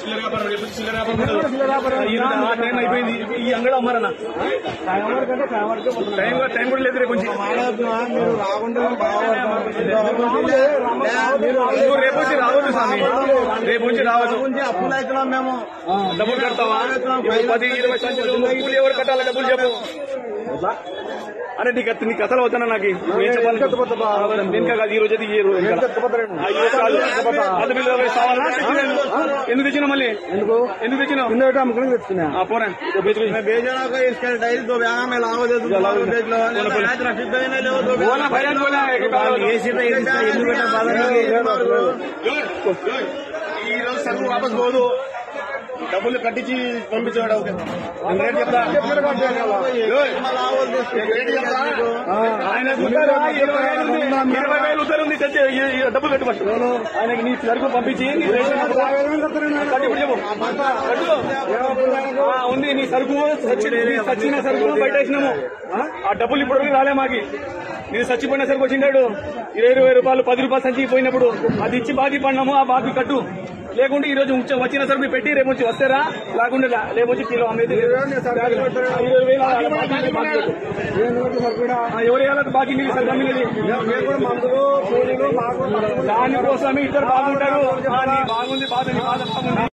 చిల్లర వ్యాపారం రేపు చిల్లర వ్యాపారం టైం అయిపోయింది. ఈ అంగడి అమ్మారన్న టైం కూడా లేదు. రేపు రేపు వచ్చి రావద్దు స్వామి, రేపు నుంచి రావద్దు. అప్పులు అవుతున్నాం మేము. డబ్బులు కడతావా? 10-20 సంచులు కూలి ఎవరు కట్టాలి? డబ్బులు చెప్పు. అరే నీ కథలు అవుతానా? నాకు ఏం చెప్పాలి? వెనుక కాదు ఈ రోజు అయితే ఈ రోజు ఎందుకు తెచ్చినా? మళ్ళీ ఎందుకు తెచ్చినా? అమ్ముకుని తెచ్చుకున్నా. పోరా డైరీ దో బ్యాగా में लाओ दे दूं लाओ बेच लो ट्रैफिक पे नहीं ले दो बोला भैया बोला एसी पे ఎందుకు పెట్టా బాధ ఈ రోజు సరుకు వాపస్ పోదు. డబ్బులు కట్టించి పంపించాడు. రేట్ చెప్తా. ఆయన 20,000 ఉత్తరం ఉంది. డబ్బులు కట్టు ఫస్ట్. ఆయనకి నీ సరుకు పంపించి ఉంది. నీ సరుకు సచ్చిన సరుకు బయట వేసినాము. ఆ డబ్బులు ఇప్పుడు రాలే మాకి. నేను చచ్చిపోయిన సరుకు వచ్చిండాడు 20,000 రూపాయలు 10 రూపాయలు సంచి పోయినప్పుడు అది ఇచ్చి బాకీ పడినాము. ఆ బాకీ కట్టు. లేకుంటే ఈ రోజు వచ్చిన సరుకు పెట్టి రేపు వచ్చి వస్తారా? లేకుండా రేపొచ్చి కిలో అమ్మేది 20,000 ఎవరు వేయాలి బాకీ? నీళ్ళు సరుకు అమ్మినది దానికోసమే ఇద్దరు బాగుంటారు. బాగుంది బాధ బాగుంది.